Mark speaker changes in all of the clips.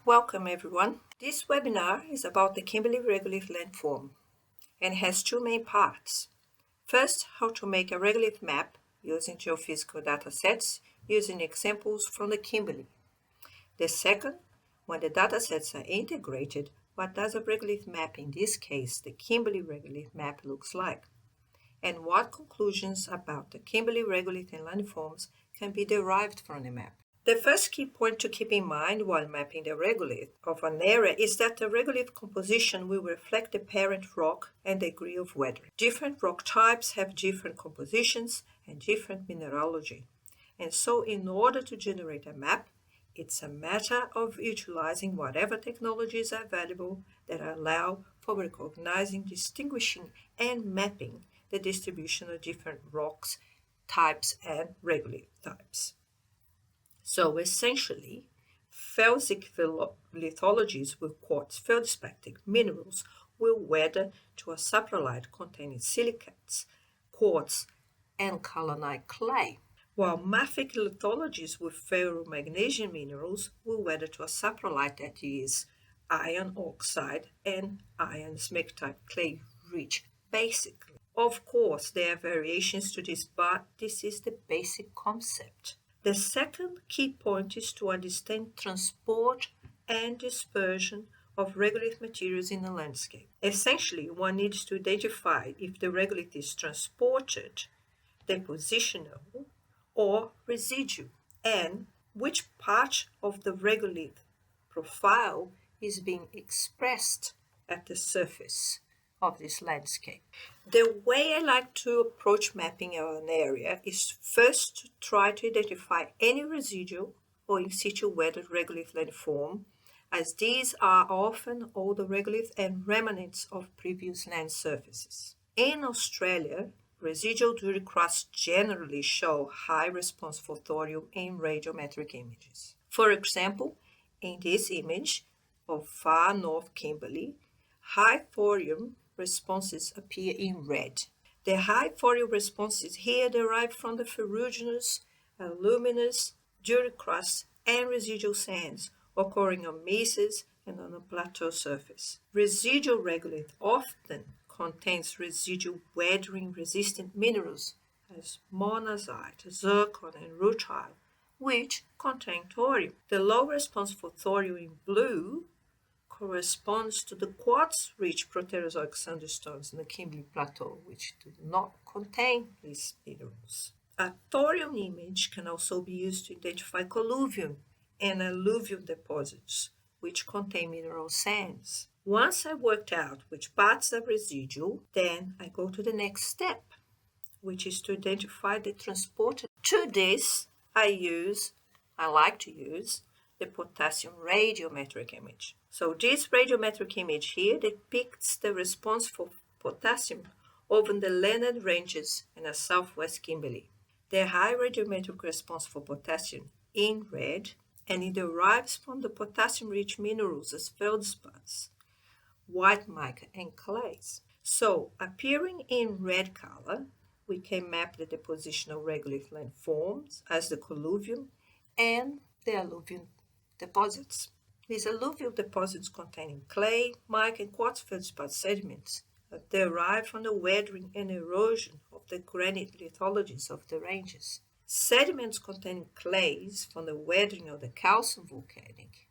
Speaker 1: Welcome everyone. This webinar is about the Kimberley regolith landform and has two main parts. First, how to make a regolith map using geophysical datasets using examples from the Kimberley. The second, when the datasets are integrated, what does a regolith map, in this case the Kimberley regolith map, looks like? And what conclusions about the Kimberley regolith and landforms can be derived from the map? The first key point to keep in mind while mapping the regolith of an area is that the regolith composition will reflect the parent rock and degree of weathering. Different rock types have different compositions and different mineralogy. And so in order to generate a map, it's a matter of utilizing whatever technologies are available that allow for recognizing, distinguishing, and mapping the distribution of different rocks, types, and regolith types. So essentially, felsic lithologies with quartz feldspathic minerals will weather to a saprolite containing silicates, quartz, and kyanite clay, while mafic lithologies with ferromagnesian minerals will weather to a saprolite that is iron oxide and iron smectite clay rich, basically. Of course, there are variations to this, but this is the basic concept. The second key point is to understand transport and dispersion of regolith materials in the landscape. Essentially, one needs to identify if the regolith is transported, depositional, or residual, and which part of the regolith profile is being expressed at the surface of this landscape. The way I like to approach mapping of an area is first to try to identify any residual or in situ weathered regolith landform, as these are often older regolith and remnants of previous land surfaces. In Australia, residual dura crust generally show high response for thorium in radiometric images. For example, in this image of far north Kimberley, high thorium responses appear in red. The high thorium responses here derive from the ferruginous, aluminous, dura crust, and residual sands occurring on mesas and on a plateau surface. Residual regolith often contains residual weathering resistant minerals as monazite, zircon, and rutile, which contain thorium. The low response for thorium in blue corresponds to the quartz-rich Proterozoic sandstones in the Kimberley Plateau, which do not contain these minerals. A thorium image can also be used to identify colluvium and alluvium deposits, which contain mineral sands. Once I've worked out which parts are residual, then I go to the next step, which is to identify the transporter. To this, I like to use the potassium radiometric image. So this radiometric image here depicts the response for potassium over the Leonard Ranges in the southwest Kimberley. The high radiometric response for potassium in red, and it derives from the potassium-rich minerals as feldspats, white mica, and clays. So appearing in red color, we can map the depositional regolith landforms as the colluvium and the alluvium deposits. These alluvial deposits containing clay, mica, and quartz feldspat sediments that derive from the weathering and erosion of the granite lithologies of the ranges. Sediments containing clays from the weathering of the calcium volcanic,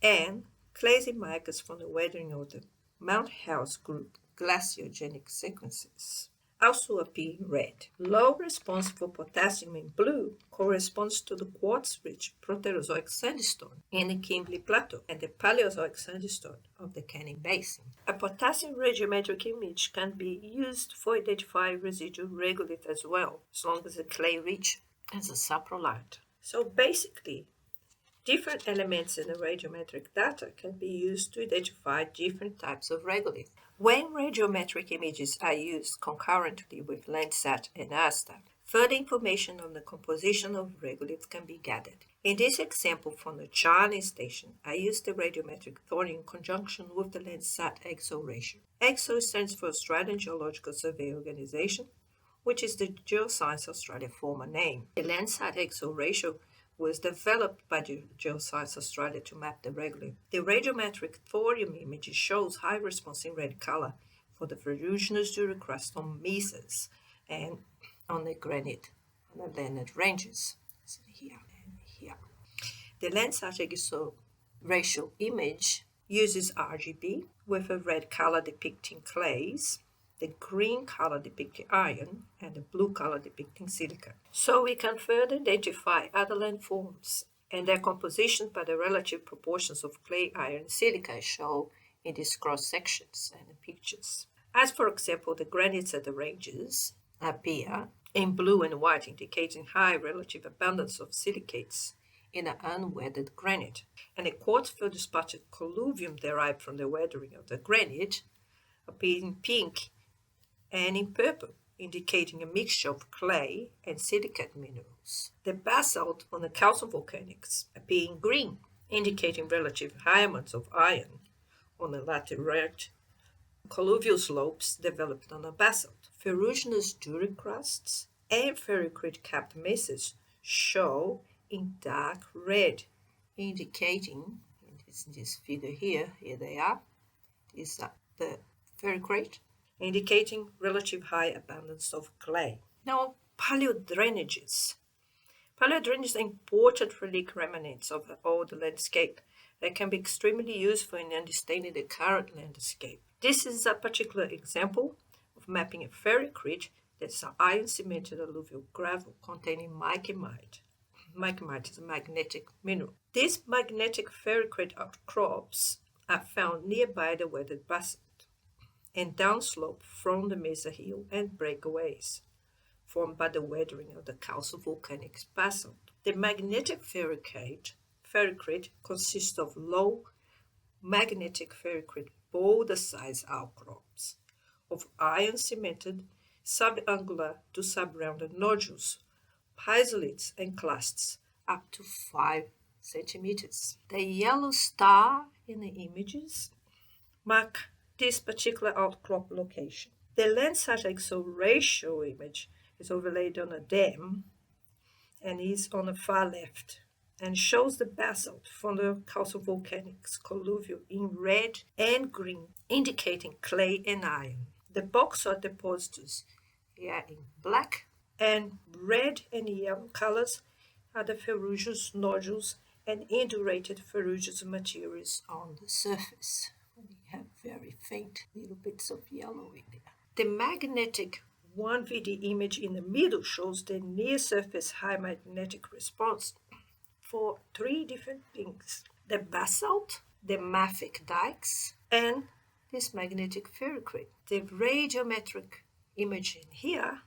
Speaker 1: and clays and micas from the weathering of the Mount House group glaciogenic sequences also appear in red. Low response for potassium in blue corresponds to the quartz-rich Proterozoic sandstone in the Kimberley Plateau and the Paleozoic sandstone of the Canning Basin. A potassium radiometric image can be used for identifying residual regolith as well, as long as the clay rich as a saprolite. So basically, different elements in the radiometric data can be used to identify different types of regolith. When radiometric images are used concurrently with Landsat and ASTER, further information on the composition of regolith can be gathered. In this example from the Chinese station, I used the radiometric thorium in conjunction with the Landsat EXO ratio. EXO stands for Australian Geological Survey Organization, which is the Geoscience Australia former name. The Landsat EXO ratio was developed by Geoscience Australia to map the regolith. The radiometric thorium image shows high response in red color for the ferruginous duricrust on mesas and on the granite on the Leonard ranges. So here and here. The Landsat ratio image uses RGB with a red color depicting clays, the green color depicting iron, and the blue color depicting silica. So we can further identify other landforms and their composition by the relative proportions of clay, iron, and silica shown in these cross sections and the pictures. As for example, the granites at the ranges appear in blue and white, indicating high relative abundance of silicates in an unweathered granite, and the quartz feldspathic colluvium derived from the weathering of the granite appear in pink and in purple, indicating a mixture of clay and silicate minerals. The basalt on the calcium volcanics appear in green, indicating relative high amounts of iron on the laterite colluvial slopes developed on the basalt. Ferruginous duricrusts and ferrocrete-capped mesas show in dark red, indicating, in this figure here they are, is the ferrocrete, indicating relative high abundance of clay. Now, paleodrainages. Paleodrainages are important relic remnants of the old landscape that can be extremely useful in understanding the current landscape. This is a particular example of mapping a ferrocrete that's an iron-cemented alluvial gravel containing mica-mite. Mica-mite is a magnetic mineral. These magnetic ferrocrete outcrops are found nearby the weathered basalt and downslope from the mesa hill and breakaways formed by the weathering of the calco-volcanic basalt. The magnetic ferrocrete consists of low magnetic ferrocrete boulder-sized outcrops of iron-cemented subangular to subrounded nodules, pisoliths, and clasts up to 5 centimeters. The yellow star in the images mark this particular outcrop location. The Landsat ratio image is overlaid on a dam and is on the far left and shows the basalt from the calco-volcanics colluvial in red and green, indicating clay and iron. The bauxite deposits here in black, and red and yellow colors are the ferruginous nodules and indurated ferruginous materials on the surface. We have very faint little bits of yellow in there. The magnetic 1VD image in the middle shows the near-surface high magnetic response for 3 different things: the basalt, the mafic dikes, and this magnetic ferrocrete. The radiometric image in here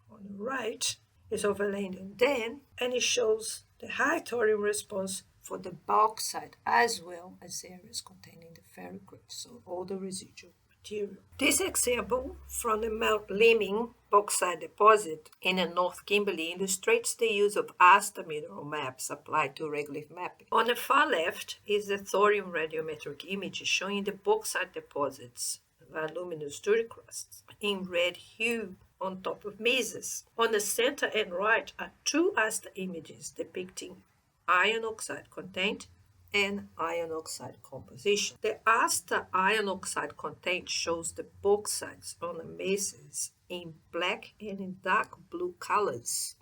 Speaker 1: on the right is overlaid on Dan, and it shows the high thorium response for the bauxite as well as areas containing the ferrocrete, so all the residual material. This example from the Mount Leeming bauxite deposit in the North Kimberley illustrates the use of ASTER mineral maps applied to regolith mapping. On the far left is the thorium radiometric image showing the bauxite deposits, luminous duricrusts, in red hue on top of mesas. On the center and right are 2 ASTER images depicting iron oxide content and iron oxide composition. The ASTER iron oxide content shows the bauxites on the mesas in black and in dark blue colors,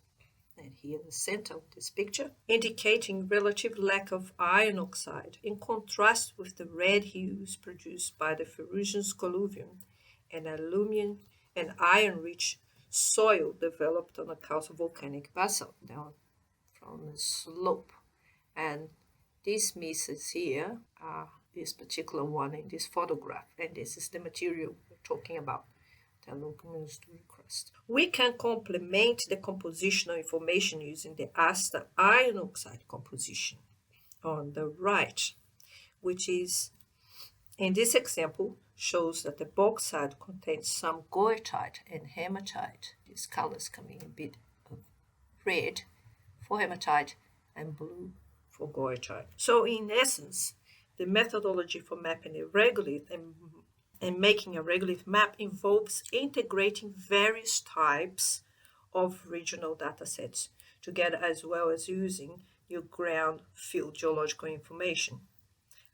Speaker 1: and here in the center of this picture, indicating relative lack of iron oxide in contrast with the red hues produced by the ferruginous colluvium and aluminium and iron-rich soil developed on a calco-volcanic basalt down from the slope. And these mesas here are this particular one in this photograph, and this is the material we're talking about, the luminous duricrust. We can complement the compositional information using the ASTER iron oxide composition on the right, which is, in this example, shows that the bauxite contains some goethite and hematite. These colors coming a bit of red for hematite and blue for goethite. So in essence, the methodology for mapping a regolith and making a regolith map involves integrating various types of regional datasets together, as well as using your ground field geological information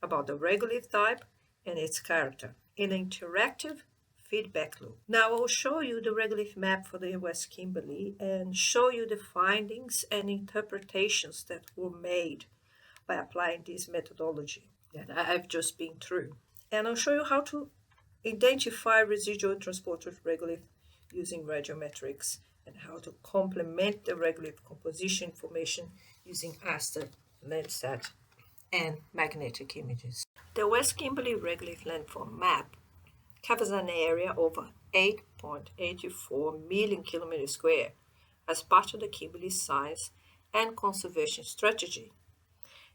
Speaker 1: about the regolith type and its character in an interactive feedback loop. Now I'll show you the regolith map for the West Kimberley and show you the findings and interpretations that were made by applying this methodology that I've just been through. And I'll show you how to identify residual transported regolith using radiometrics and how to complement the regolith composition information using ASTER, Landsat, and magnetic images. The West Kimberley regolith landform map covers an area over 8.84 million kilometers square as part of the Kimberley Science and Conservation Strategy,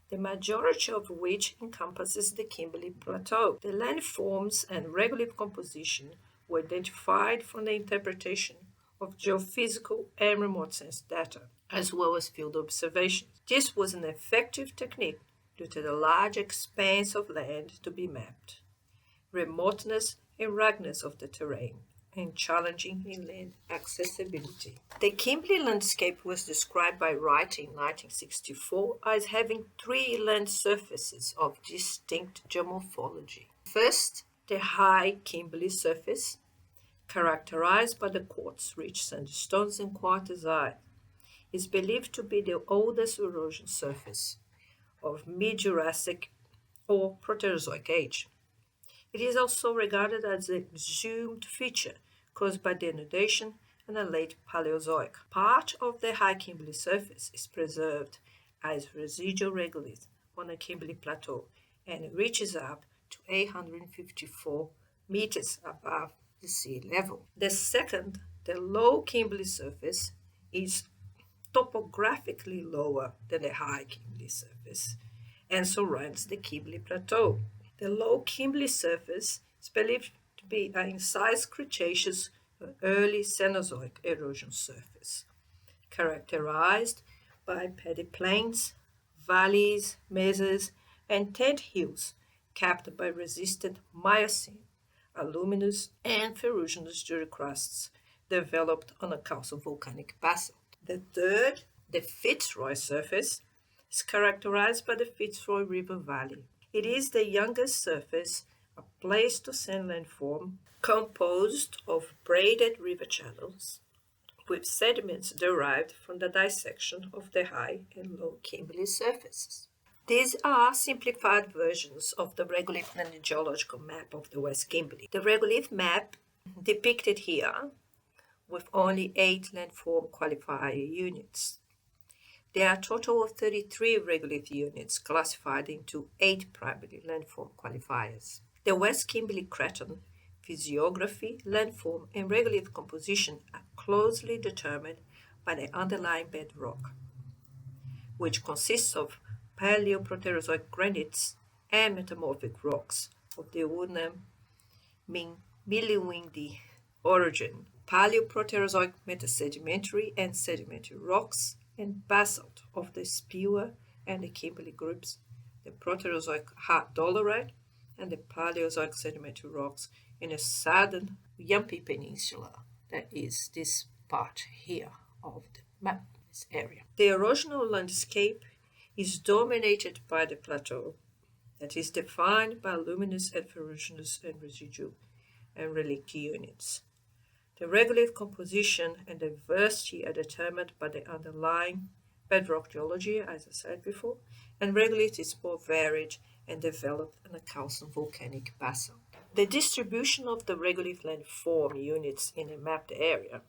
Speaker 1: the majority of which encompasses the Kimberley Plateau. The landforms and regolith composition were identified from the interpretation of geophysical and remote sense data, as well as field observations. This was an effective technique due to the large expanse of land to be mapped, remoteness and ruggedness of the terrain, and challenging inland accessibility. The Kimberley landscape was described by Wright in 1964 as having three land surfaces of distinct geomorphology. First, the high Kimberley surface, characterized by the quartz-rich sandstones and quartzite, is believed to be the oldest erosion surface of mid-Jurassic or Proterozoic age. It is also regarded as an exhumed feature caused by denudation and a late Paleozoic. Part of the high Kimberley surface is preserved as residual regolith on the Kimberley Plateau and reaches up to 854 meters above the sea level. The second, the low Kimberley surface, is topographically lower than the high Kimberley surface and surrounds the Kimberley Plateau. The low Kimberley surface is believed to be an incised Cretaceous or early Cenozoic erosion surface, characterized by paddy plains, valleys, mesas, and tent hills capped by resistant Miocene, aluminous, and ferruginous duricrusts developed on a calcium volcanic basalt. The third, the Fitzroy surface, is characterized by the Fitzroy River Valley. It is the youngest surface, a Pleistocene landform composed of braided river channels with sediments derived from the dissection of the high and low Kimberley surfaces. These are simplified versions of the regolith and geological map of the West Kimberley. The regolith map depicted here with only 8 landform qualifier units. There are a total of 33 regolith units classified into 8 primary landform qualifiers. The West Kimberley Craton, physiography, landform, and regolith composition are closely determined by the underlying bedrock, which consists of Paleoproterozoic granites and metamorphic rocks of the Unam Miliwindi origin, Paleoproterozoic metasedimentary and sedimentary rocks, and basalt of the Spewer and the Kimberley groups, the Proterozoic hard dolerite, and the Paleozoic sedimentary rocks in the southern Yampi Peninsula, that is this part here of the map, this area. The erosional landscape is dominated by the plateau, that is defined by luminous and ferruginous and residual and relict units. The regolith composition and diversity are determined by the underlying bedrock geology, as I said before, and regolith is more varied and developed in a calcium volcanic basalt. The distribution of the regolith landform units in a mapped area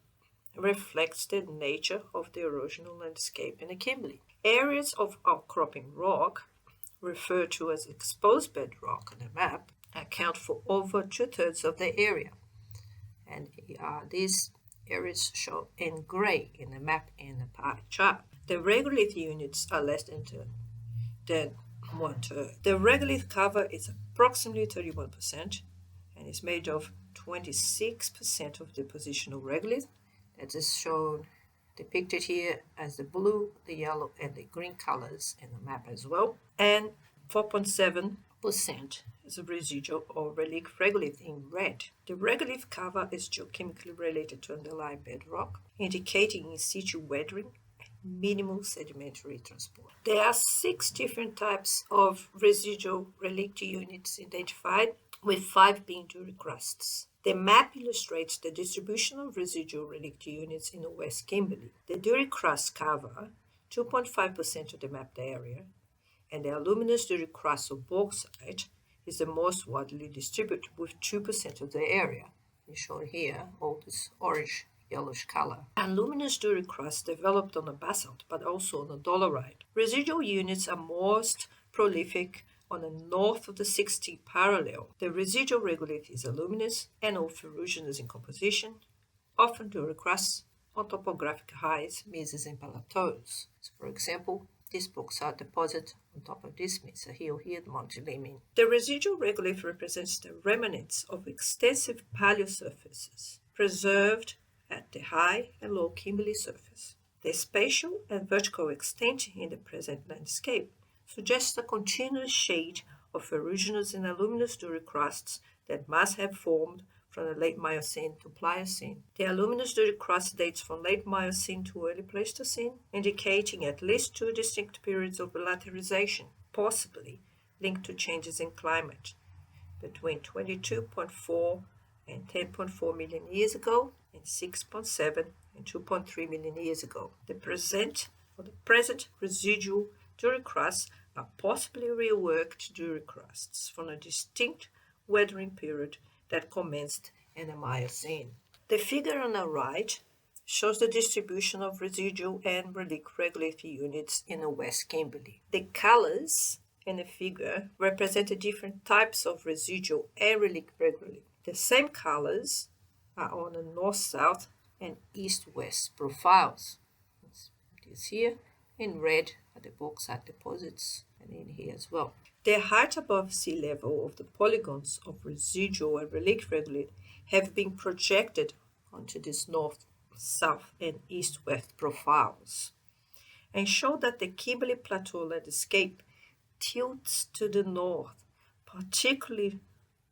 Speaker 1: reflects the nature of the erosional landscape in the Kimberley. Areas of outcropping rock, referred to as exposed bedrock on the map, account for over 2/3 of the area. And these areas shown in gray in the map in the pie chart. The regolith units are less than 1/3. The regolith cover is approximately 31% and is made of 26% of the positional regolith. That is shown depicted here as the blue, the yellow, and the green colors in the map as well. And 4.7% is a residual or relic regolith in red. The regolith cover is geochemically related to underlying bedrock, indicating in situ weathering minimal sedimentary transport. There are 6 different types of residual relict units identified, with 5 being duricrusts. The map illustrates the distribution of residual relict units in the West Kimberley. The duricrust cover 2.5% of the mapped area, and the aluminous duricrust of bauxite is the most widely distributed with 2% of the area. It's shown here, all this orange yellowish color. Aluminous duricrust developed on a basalt, but also on a dolerite. Residual units are most prolific on the north of the 60 parallel. The residual regolith is aluminous and or ferruginous in composition, often duricrust on topographic heights, mesas, and plateaus. So for example, this bauxite deposit on top of this mesa hill here at Monte Limin. The residual regolith represents the remnants of extensive paleosurfaces preserved at the high and low Kimberley surface. The spatial and vertical extent in the present landscape suggests a continuous shade of ferruginous and aluminous duricrusts that must have formed from the late Miocene to Pliocene. The aluminous duricrust dates from late Miocene to early Pleistocene, indicating at least 2 distinct periods of lateralization, possibly linked to changes in climate, between 22.4 and 10.4 million years ago, and 6.7 and 2.3 million years ago. The present residual duricrusts are possibly reworked duricrusts from a distinct weathering period that commenced in the Miocene. The figure on the right shows the distribution of residual and relict regolith units in the West Kimberley. The colors in the figure represent the different types of residual and relict regolith. The same colors are on the north-south and east-west profiles. This here in red are the bauxite deposits, and in here as well. The height above sea level of the polygons of residual and relict regolith have been projected onto these north, south, and east-west profiles, and show that the Kimberley Plateau landscape tilts to the north, particularly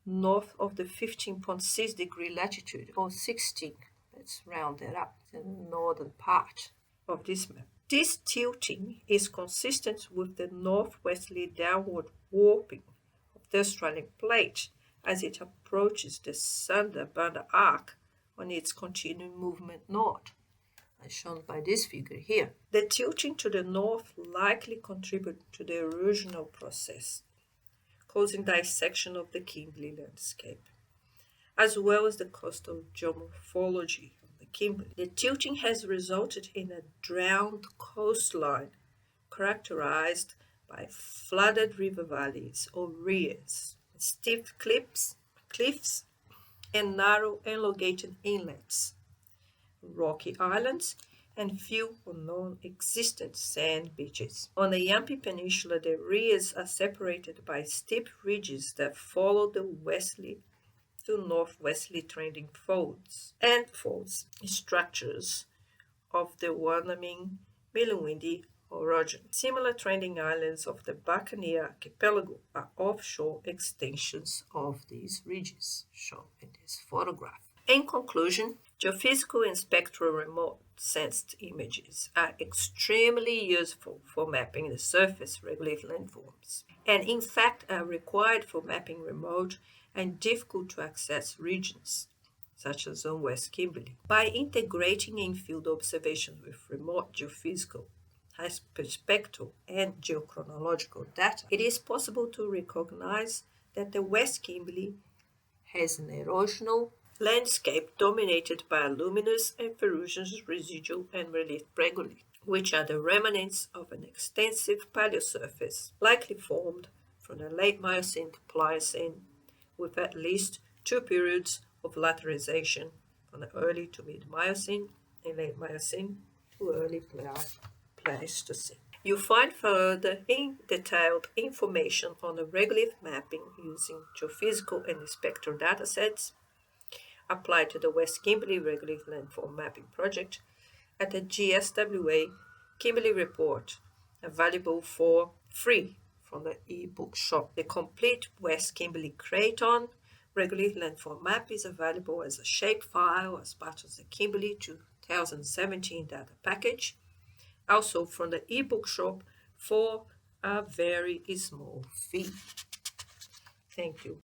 Speaker 1: north of the 15.6 degree latitude, or 16, let's round that up, the northern part of this map. This tilting is consistent with the northwesterly downward warping of the Australian plate as it approaches the Sunda-Banda arc on its continuing movement north, as shown by this figure here. The tilting to the north likely contributed to the erosional process, causing dissection of the Kimberley landscape, as well as the coastal geomorphology of the Kimberley. The tilting has resulted in a drowned coastline characterized by flooded river valleys or rias, steep cliffs, and narrow elongated inlets, rocky islands, and few or non-existent sand beaches. On the Yampi Peninsula, the rias are separated by steep ridges that follow the westerly to northwesterly trending folds structures of the Wanaming Miliwindi orogen. Similar trending islands of the Buccaneer archipelago are offshore extensions of these ridges, shown in this photograph. In conclusion, geophysical and spectral remote sensed images are extremely useful for mapping the surface regolith landforms, and in fact are required for mapping remote and difficult to access regions, such as on West Kimberley. By integrating in-field observations with remote geophysical, spectral, and geochronological data, it is possible to recognize that the West Kimberley has an erosional landscape dominated by aluminous and ferruginous residual and relict regolith, which are the remnants of an extensive paleosurface likely formed from the late Miocene to Pliocene, with at least 2 periods of lateralization from the early to mid-Miocene and late Miocene to early Pleistocene. You find further detailed information on the regolith mapping using geophysical and spectral datasets applied to the West Kimberley Regolith Landform Mapping Project at the GSWA Kimberley Report, available for free from the e-book shop. The complete West Kimberley Craton Regolith Landform Map is available as a shapefile as part of the Kimberley 2017 data package, also from the ebook shop for a very small fee. Thank you.